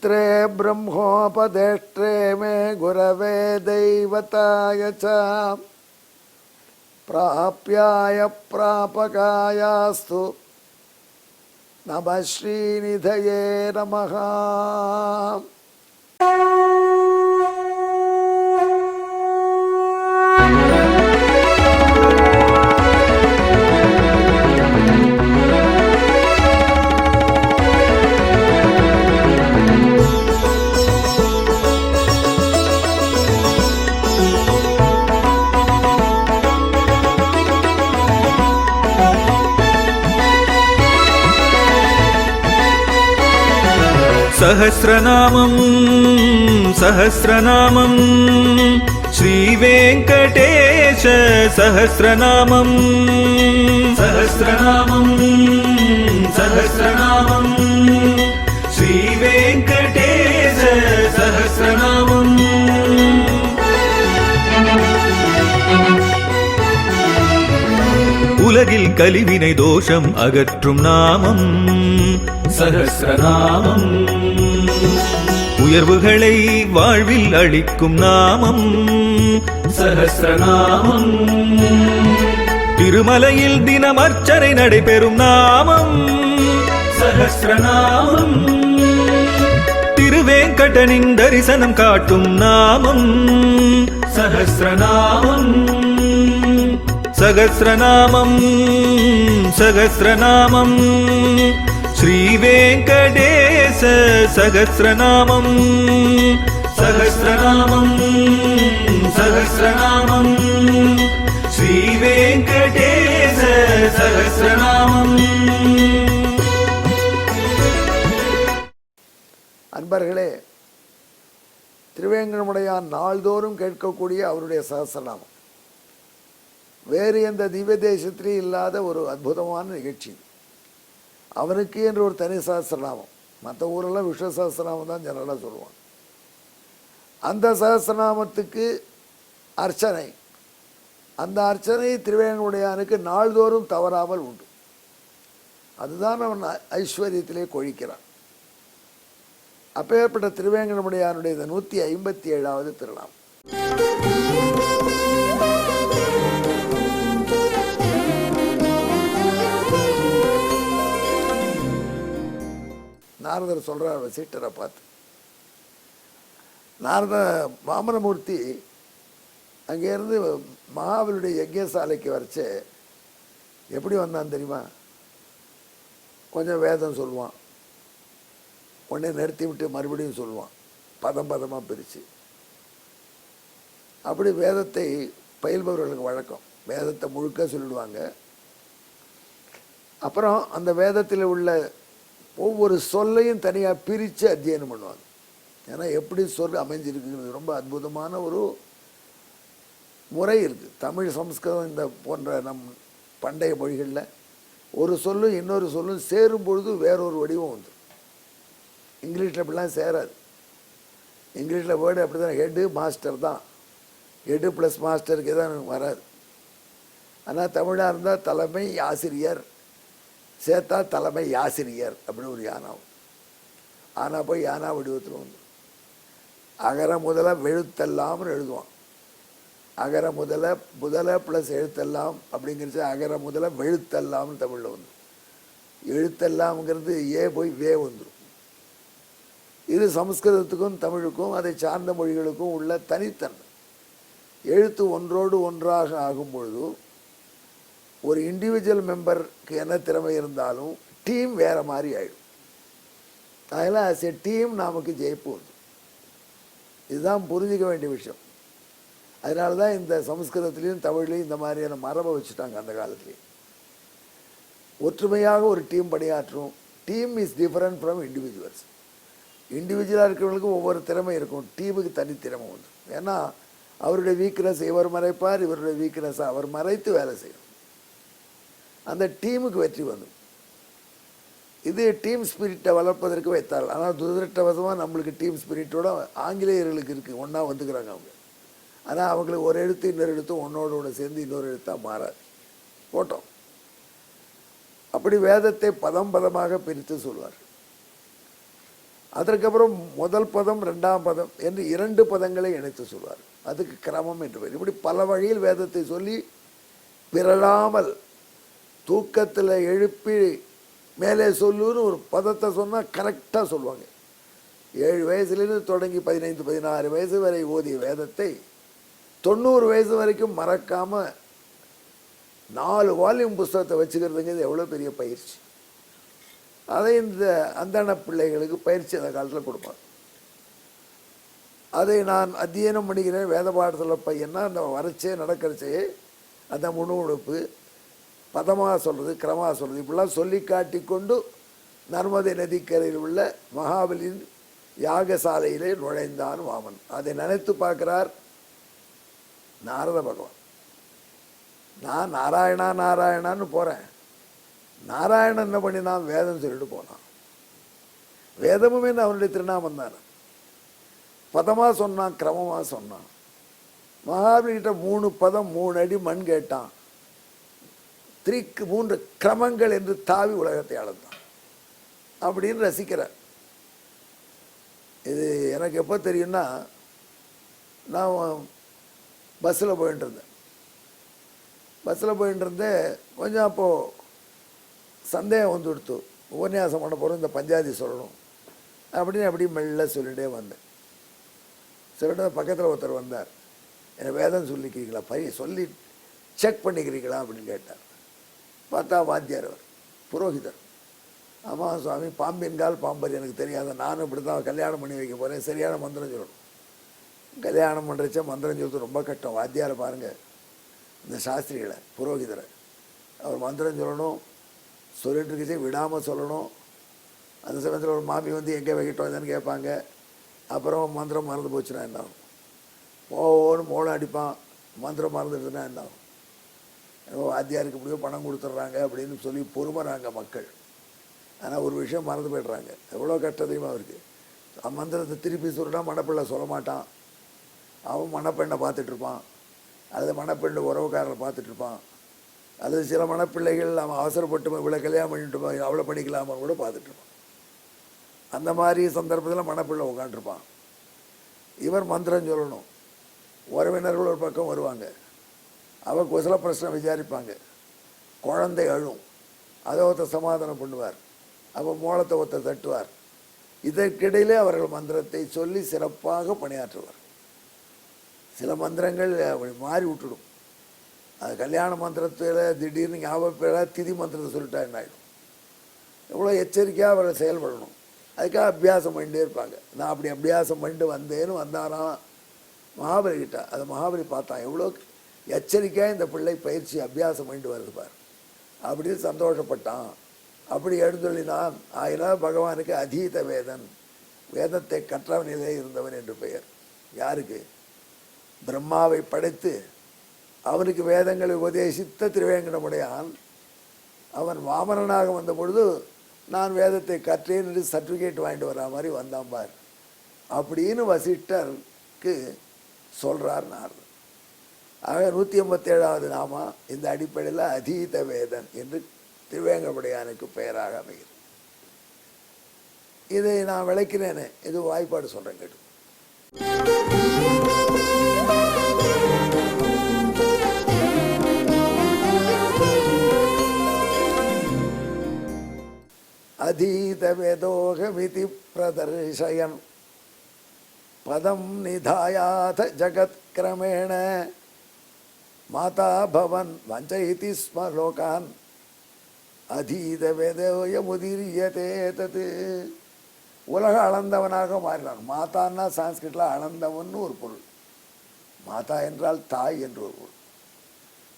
पवित्रे ब्रह्मोपदेष्ट्रे मे गुरवे दैवताय च प्राप्याय प्रापकायास्तु नमः श्रीनिधये नमः। सहस्रनामं सहस्रनामं श्रीवेङ्कटेश सहस्रनामं सहस्रनामं सहस्रनामं श्रीवेङ्कटेश सहस्रनामं। உலகில் கலிவினை தோஷம் அகற்றும் நாமம் சஹஸ்ரநாமம். உயர்வுகளை வாழ்வில் அளிக்கும் நாமம் சஹஸ்ரநாமம். திருமலையில் தினம் அர்ச்சனை நடைபெறும் நாமம் சஹஸ்ரநாமம். திருவேங்கடனின் தரிசனம் காட்டும் நாமம் சஹஸ்ரநாமம். सहस्रनामं सहस्रनामं श्रीवेङ्कटेश सहस्रनामं सहस्रनामं सहस्रनामं श्रीवेङ्कटेश सहस्रनामं। அன்பர்களே, திருவேங்கடமுடையான் நாள்தோறும் கேட்கக்கூடிய அவருடைய சகஸ்ரநாமம் வேறு எந்த திவ்ய தேசத்திலேயும் இல்லாத ஒரு அற்புதமான நிகழ்ச்சி. அவனுக்கு என்று ஒரு தனி சகஸ்ரநாமம். மற்ற ஊரெல்லாம் விஷ்ணு சகஸ்ரநாமம் தான் ஜனரலாக சொல்லுவாங்க. அந்த சகஸ்ரநாமத்துக்கு அர்ச்சனை, அந்த அர்ச்சனை திருவேங்கடமுடையானுக்கு நாள்தோறும் தவறாமல் உண்டு. அதுதான் அவன் ஐஸ்வர்யத்திலே கொழிக்கிறான். அப்பேற்பட்ட திருவேங்கடமுடையானுடைய 157வது திருநாமம். நாரதர் சொல்கிறார் வசிட்டரை பார்த்து. நாரத வாமனமூர்த்தி அங்கேருந்து மகாபலியுடைய யஜ்யசாலைக்கு வரைச்சு எப்படி வந்தான் தெரியுமா? கொஞ்சம் வேதம் சொல்லுவான், உடனே நிறுத்தி விட்டு மறுபடியும் சொல்லுவான், பதம் பதமாக பிரித்து. அப்படி வேதத்தை பயில்பவர்களுக்கு வழக்கம். வேதத்தை முழுக்க சொல்லிடுவாங்க. அப்புறம் அந்த வேதத்தில் உள்ள ஒவ்வொரு சொல்லையும் தனியாக பிரித்து அத்தியனம் பண்ணுவாங்க. ஏன்னா எப்படி சொல் அமைஞ்சிருக்குங்கிறது ரொம்ப அற்புதமான ஒரு முறை இருக்குது. தமிழ், சம்ஸ்கிருதம் இந்த போன்ற பண்டைய மொழிகளில் ஒரு சொல்லும் இன்னொரு சொல்லும் சேரும் பொழுது வேறொரு வடிவம் வந்துடும். இங்கிலீஷில் அப்படிலாம் சேராது. இங்கிலீஷில் வேர்டு அப்படி தான், ஹெட்டு மாஸ்டர் தான், ஹெட்டு ப்ளஸ் மாஸ்டருக்கு தான் வராது. ஆனால் தமிழாக இருந்தால் தலைமை ஆசிரியர் சேர்த்தா தலைமை ஆசிரியர் அப்படின்னு ஒரு யானாவும். ஆனால் போய் யானா வடிவத்தில் வந்து அகர முதல வெழுத்தெல்லாம்னு எழுதுவான். அகர முதல ப்ளஸ் எழுத்தெல்லாம் அப்படிங்கிறது அகர முதல வெழுத்தெல்லாம்னு தமிழில் வந்து. எழுத்தெல்லாம்ங்கிறது ஏ போய் வே வந்துடும். இது சமஸ்கிருதத்துக்கும் தமிழுக்கும் அதை சார்ந்த மொழிகளுக்கும் உள்ள தனித்தன்மை. எழுத்து ஒன்றோடு ஒன்றாக ஆகும் பொழுது ஒரு இண்டிவிஜுவல் மெம்பருக்கு என்ன திறமை இருந்தாலும் டீம் வேறு மாதிரி ஆகிடும். அதனால் ஆஸ் எ டீம் நமக்கு ஜெயிப்பு வருது. இதுதான் புரிஞ்சிக்க வேண்டிய விஷயம். அதனால தான் இந்த சமஸ்கிருதத்துலேயும் தமிழ்லேயும் இந்த மாதிரியான மரபை வச்சுட்டாங்க அந்த காலத்துலேயும். ஒற்றுமையாக ஒரு டீம் பணியாற்றும். Team is different from individuals. இண்டிவிஜுவலாக இருக்கிறவங்களுக்கு ஒவ்வொரு திறமை இருக்கும், டீமுக்கு தனித்திறமை உண்டு. ஏன்னா அவருடைய வீக்னஸ் இவர் மறைப்பார், இவருடைய வீக்னஸ் அவர் மறைத்து வேலை செய்யணும். அந்த டீமுக்கு வெற்றி வந்துடும். இது டீம் ஸ்பிரிட்டை வளர்ப்பதற்கு வைத்தார்கள். ஆனால் துரதிருஷ்டவசமாக நம்மளுக்கு டீம் ஸ்பிரிட்டோட ஆங்கிலேயர்களுக்கு இருக்குது, ஒன்றா வந்துக்கிறாங்க அவங்க. ஆனால் அவங்களுக்கு ஒரு எழுத்து இன்னொரு எழுத்தும் ஒன்றோட சேர்ந்து இன்னொரு எழுத்தாக மாறாது. போட்டோம். அப்படி வேதத்தை பதம் பதமாக பிரித்து சொல்வார். அதற்கப்புறம் முதல் பதம் ரெண்டாம் பதம் என்று 2 பதங்களை இணைத்து சொல்வார். அதுக்கு கிரமம் என்று பெயர். இப்படி பல வழியில் வேதத்தை சொல்லி பிறழாமல் தூக்கத்தில் எழுப்பி மேலே சொல்லுன்னு ஒரு பதத்தை சொன்னால் கரெக்டாக சொல்லுவாங்க. 7 வயசுலேருந்து தொடங்கி 15 16 வயசு வரை ஓதிய வேதத்தை 90 வயசு வரைக்கும் மறக்காமல் 4 வால்யூம் புஸ்தகத்தை வச்சுக்கிறதுங்கிறது எவ்வளோ பெரிய பயிற்சி. அதை இந்த அந்தண பிள்ளைகளுக்கு பயிற்சி அந்த காலத்தில் கொடுப்பாங்க. அதை நான் அத்தியனம் பண்ணிக்கிறேன். வேத பாடத்தில் பையன்னா அந்த வரைச்சே நடக்கிறச்சே அந்த முணுமுணுப்பு பதமாக சொல்கிறது, கிரமாக சொல்கிறது, இப்படிலாம் சொல்லி காட்டி கொண்டு நர்மதை நதிக்கரையில் உள்ள மகாபலியின் யாகசாலையிலே நுழைந்தான் வாமன். அதை நினைத்து பார்க்கிறார் நாரத பகவான். நான் நாராயணா நாராயணான்னு போகிறேன். நாராயணன் என்ன பண்ணினான்? வேதம் சொல்லிட்டு போனான். வேதமுமே அவனுடைய திருநாமம் தானே. பதமாக சொன்னான், கிரமமாக சொன்னான். மகாபலிகிட்ட 3 பதம் 3 அடி மண் கேட்டான். 3 கிரமங்கள் என்று தாவி உலகத்தை அளந்தான் அப்படின்னு ரசிக்கிறார். இது எனக்கு எப்போ தெரியும்னா, நான் பஸ்ஸில் போயிட்டு இருந்தேன். கொஞ்சம் அப்போது சந்தேகம் வந்து கொடுத்து உபன்யாசம் பண்ண போகிறோம், இந்த பஞ்சாதி சொல்லணும் அப்படின்னு அப்படி மெல்ல சொல்லிகிட்டே வந்தேன். சொல்லிட்டு பக்கத்தில் ஒருத்தர் வந்தார். என்னை வேதம் சொல்லிக்கிறீங்களா, சொல்லி செக் பண்ணிக்கிறீங்களா அப்படின்னு கேட்டார். பார்த்தா வாத்தியார், அவர் புரோகிதர். ஆமாம் சுவாமி, பாம்பின்கால் பாம்பர் எனக்கு தெரியாத, நானும் இப்படி தான் கல்யாணம் பண்ணி வைக்க போகிறேன், சரியான மந்திரம் சொல்லணும். கல்யாணம் பண்ணுறச்ச மந்திரம் சொல்றது ரொம்ப கஷ்டம். வாத்தியாரை பாருங்கள், இந்த சாஸ்திரிகளை புரோகிதரை, அவர் மந்திரம் சொல்லணும், சொல்லிட்டு இருக்கச்சே விடாமல் சொல்லணும். அந்த சமயத்தில் ஒரு மாமி வந்து எங்கே வைக்கிட்டோம் என்னன்னு கேட்பாங்க. அப்புறம் மந்திரம் மறந்து போச்சுன்னா என்ன ஆகும்? போன்னு மோளம் அடிப்பான். மந்திரம் மறந்துடுதுன்னா என்ன ஆகும்? வாத்தியாருக்கு இப்படியோ பணம் கொடுத்துட்றாங்க அப்படின்னு சொல்லி பொறுமறாங்க மக்கள். ஆனால் ஒரு விஷயம் மறந்து போய்ட்றாங்க. எவ்வளோ கஷ்டத்தையும் அவருக்கு மந்திரத்தை திருப்பி சொல்லிட்டா மணப்பிள்ளை சொல்ல மாட்டான். அவன் மணப்பெண்ணை பார்த்துட்ருப்பான், அல்லது மணப்பெண்ணு உறவுக்காரரை பார்த்துட்ருப்பான், அல்லது சில மணப்பிள்ளைகள் அவன் அவசரப்பட்டு இவ்வளோ கல்யாணம் பண்ணிட்டுமா அவ்வளோ படிக்கலாமா கூட பார்த்துட்ருப்பான். அந்த மாதிரி சந்தர்ப்பத்தில் மணப்பிள்ளை உட்காண்ட்ருப்பான். இவர் மந்திரம் சொல்லணும். உறவினர்கள் ஒரு பக்கம் வருவாங்க, அவர் குசல பிரச்சனை விசாரிப்பாங்க. குழந்தை அழும், அதை ஒருத்தர் சமாதானம் பண்ணுவார். அப்போ மோளத்தை ஒருத்தர் தட்டுவார். இதற்கிடையிலே அவர்கள் மந்திரத்தை சொல்லி சிறப்பாக பணியாற்றுவார். சில மந்திரங்கள் அப்படி மாறி விட்டுடும். அது கல்யாண மந்திரத்தில் திடீர்னு ஞாபகம் திதி மந்திரத்தை சொல்லிட்டா என்ன ஆகிடும்? எவ்வளோ எச்சரிக்கையாக அவரை செயல்படணும். அதுக்காக அபியாசம் பண்ணிட்டே இருப்பாங்க. நான் அப்படி அபியாசம் பண்ணிட்டு வந்தேன்னு வந்தாராம் மகாபலி கிட்ட. அதை மகாபலி பார்த்தான், எவ்வளோ எச்சரிக்கையாக இந்த பிள்ளை பயிற்சி அபியாசம் பண்ணிட்டு வருது பார் அப்படின்னு சந்தோஷப்பட்டான். அப்படி எழுந்தொள்ளினான். ஆயினால் பகவானுக்கு அதீத வேதன், வேதத்தை கற்றவனிலே இருந்தவன் என்று பெயர். யாருக்கு? பிரம்மாவை படைத்து அவனுக்கு வேதங்களை உபதேசித்த திருவேங்கடமுடையான். அவன் வாமனனாக வந்த பொழுது நான் வேதத்தை கற்றேன் என்று சர்டிஃபிகேட் வாங்கிட்டு வரா மாதிரி வந்தான் பார் அப்படின்னு வசிஷ்டருக்கு சொல்கிறார் நாரதர். ஆக 187வது நாமா இந்த அடிப்படையில் அதீத வேதன் என்று திருவேங்கடமுடையானுக்கு பெயராக அமைகிறது. இதை நான் விளக்கினேனே, இது வாய்ப்பாடு சொல்கிறேன் கேட்டு. அதீத வேதோகமிதி பிரதர்ஷயன் பதம் நிதாயாத ஜகத்கிரமேண மாதா பவன் வஞ்சயதி ஸ்ம லோகான் அதீத வேதோயமுதிரியதே தது. உலக அளந்தவனாக மாறினான். மாதான்னா சான்ஸ்கிரிட்டில் அளந்தவன் ஒரு பொருள். மாதா என்றால் தாய் என்று ஒரு பொருள்.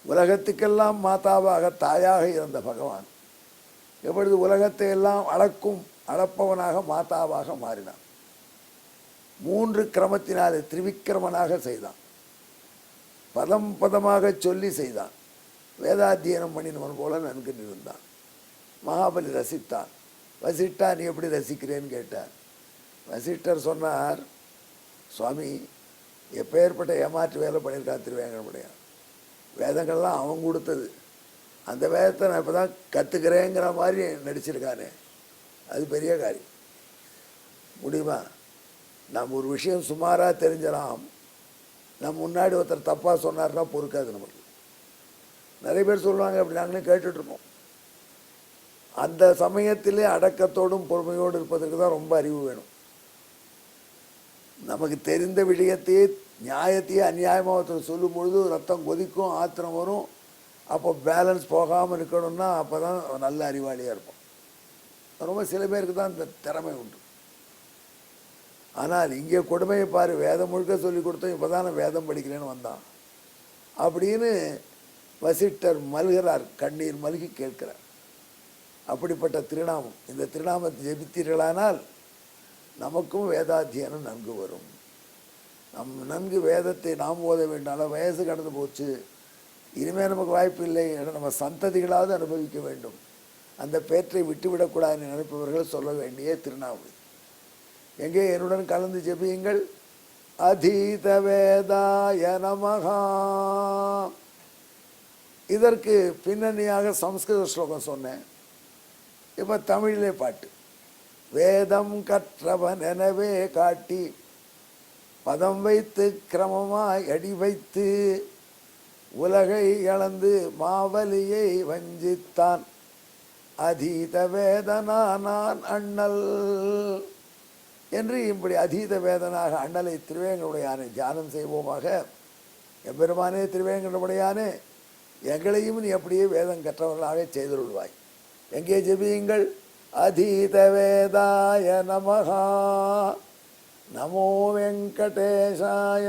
உலகத்துக்கெல்லாம் மாதாவாக தாயாக இருந்த பகவான் எப்பொழுது உலகத்தை எல்லாம் அளப்பவனாக மாதாவாக மாறினான். 3 கிரமத்தினாலே திரிவிக்கிரமனாக செய்தான். பதம் பதமாக சொல்லி செய்தான். வேதாத்தியனம் பண்ணினவன் போல நன்கு இருந்தான். மகாபலி ரசித்தான். வசிஷ்டா நீ எப்படி ரசிக்கிறேன்னு கேட்டார். வசிஷ்டர் சொன்னார், சுவாமி எப்பேற்பட்ட ஏமாற்று வேலை பண்ணியிருக்கான் திருவேங்கடமுடையான். வேதங்கள்லாம் அவன் கொடுத்தது. அந்த வேதத்தை நான் இப்போ தான் கற்றுக்கிறேங்கிற மாதிரி நடிச்சிருக்கானே, அது பெரிய காரியம். முடியுமா? நம்ம ஒரு விஷயம் சுமாராக தெரிஞ்சலாம், நம்ம முன்னாடி ஒருத்தர் தப்பாக சொன்னார்னா பொறுக்காது நமக்கு. நிறைய பேர் சொல்லுவாங்க, அப்படி நாங்களே கேட்டுட்ருக்கோம். அந்த சமயத்திலே அடக்கத்தோடும் பொறுமையோடு இருப்பதற்கு தான் ரொம்ப அறிவு வேணும். நமக்கு தெரிந்த விஷயத்தையே நியாயத்தையே அநியாயமாக ஒருத்தர் சொல்லும் பொழுது ரத்தம் கொதிக்கும், ஆத்திரம் வரும். அப்போ பேலன்ஸ் போகாமல் இருக்கணும்னா அப்போ தான் நல்ல அறிவாளியாக இருப்போம். ரொம்ப சில பேருக்கு தான் இந்த திறமை உண்டு. ஆனால் இங்கே கொடுமையை பாரு, வேதம் முழுக்க சொல்லி கொடுத்தோம், இப்போ தான் நான் வேதம் படிக்கிறேன்னு வந்தான் அப்படின்னு வசிட்டர் மல்கிறார், கண்ணீர் மல்கி கேட்கிறார். அப்படிப்பட்ட திருநாமம். இந்த திருநாமத்தை ஜெபித்தீர்களானால் நமக்கும் வேதாத்தியனம் நன்கு வரும். நன்கு வேதத்தை நாம் ஓத வேண்டாம். வயசு கடந்து போச்சு, இனிமேல் நமக்கு வாய்ப்பு இல்லை, நம்ம சந்ததிகளாவது அனுபவிக்க வேண்டும், அந்த பேற்றை விட்டுவிடக்கூடாதுன்னு நினைப்பவர்கள் சொல்ல வேண்டிய திருநாமம். எங்கே என்னுடன் கலந்து ஜெபியுங்கள். அதீத வேதாய நமஹா. இதற்கு பின்னணியாக சம்ஸ்கிருத ஸ்லோகம் சொன்னேன். இப்போ தமிழிலே பாட்டு. வேதம் கற்றவன் எனவே காட்டி பதம் வைத்து கிரமமாய் அடி வைத்து உலகை இழந்து மாவலியை வஞ்சித்தான் அதீத வேதனானான் அண்ணல் என்று இப்படி அதீத வேதனாக அண்ணலை திருவேங்கடமுடையானே தியானம் செய்வோமாக. எம்பெருமானே திருவேங்கடமுடையானே, எங்களையும் நீ அப்படியே வேதம் கற்றவர்களாக செய்துள்வாய். எங்கே ஜெபியுங்கள். அதீத வேதாய நமஹா. நமோ வெங்கடேசாய.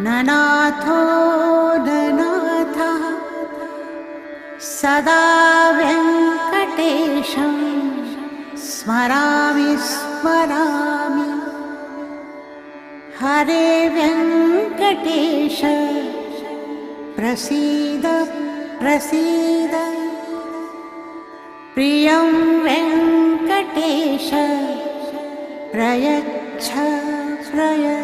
ननाथो ननाथः सदा वेङ्कटेशं स्मरामि स्मरामि. हरे वेङ्कटेश प्रसीद प्रसीद. प्रियं वेङ्कटेश प्रयच्छ प्रयच्छ.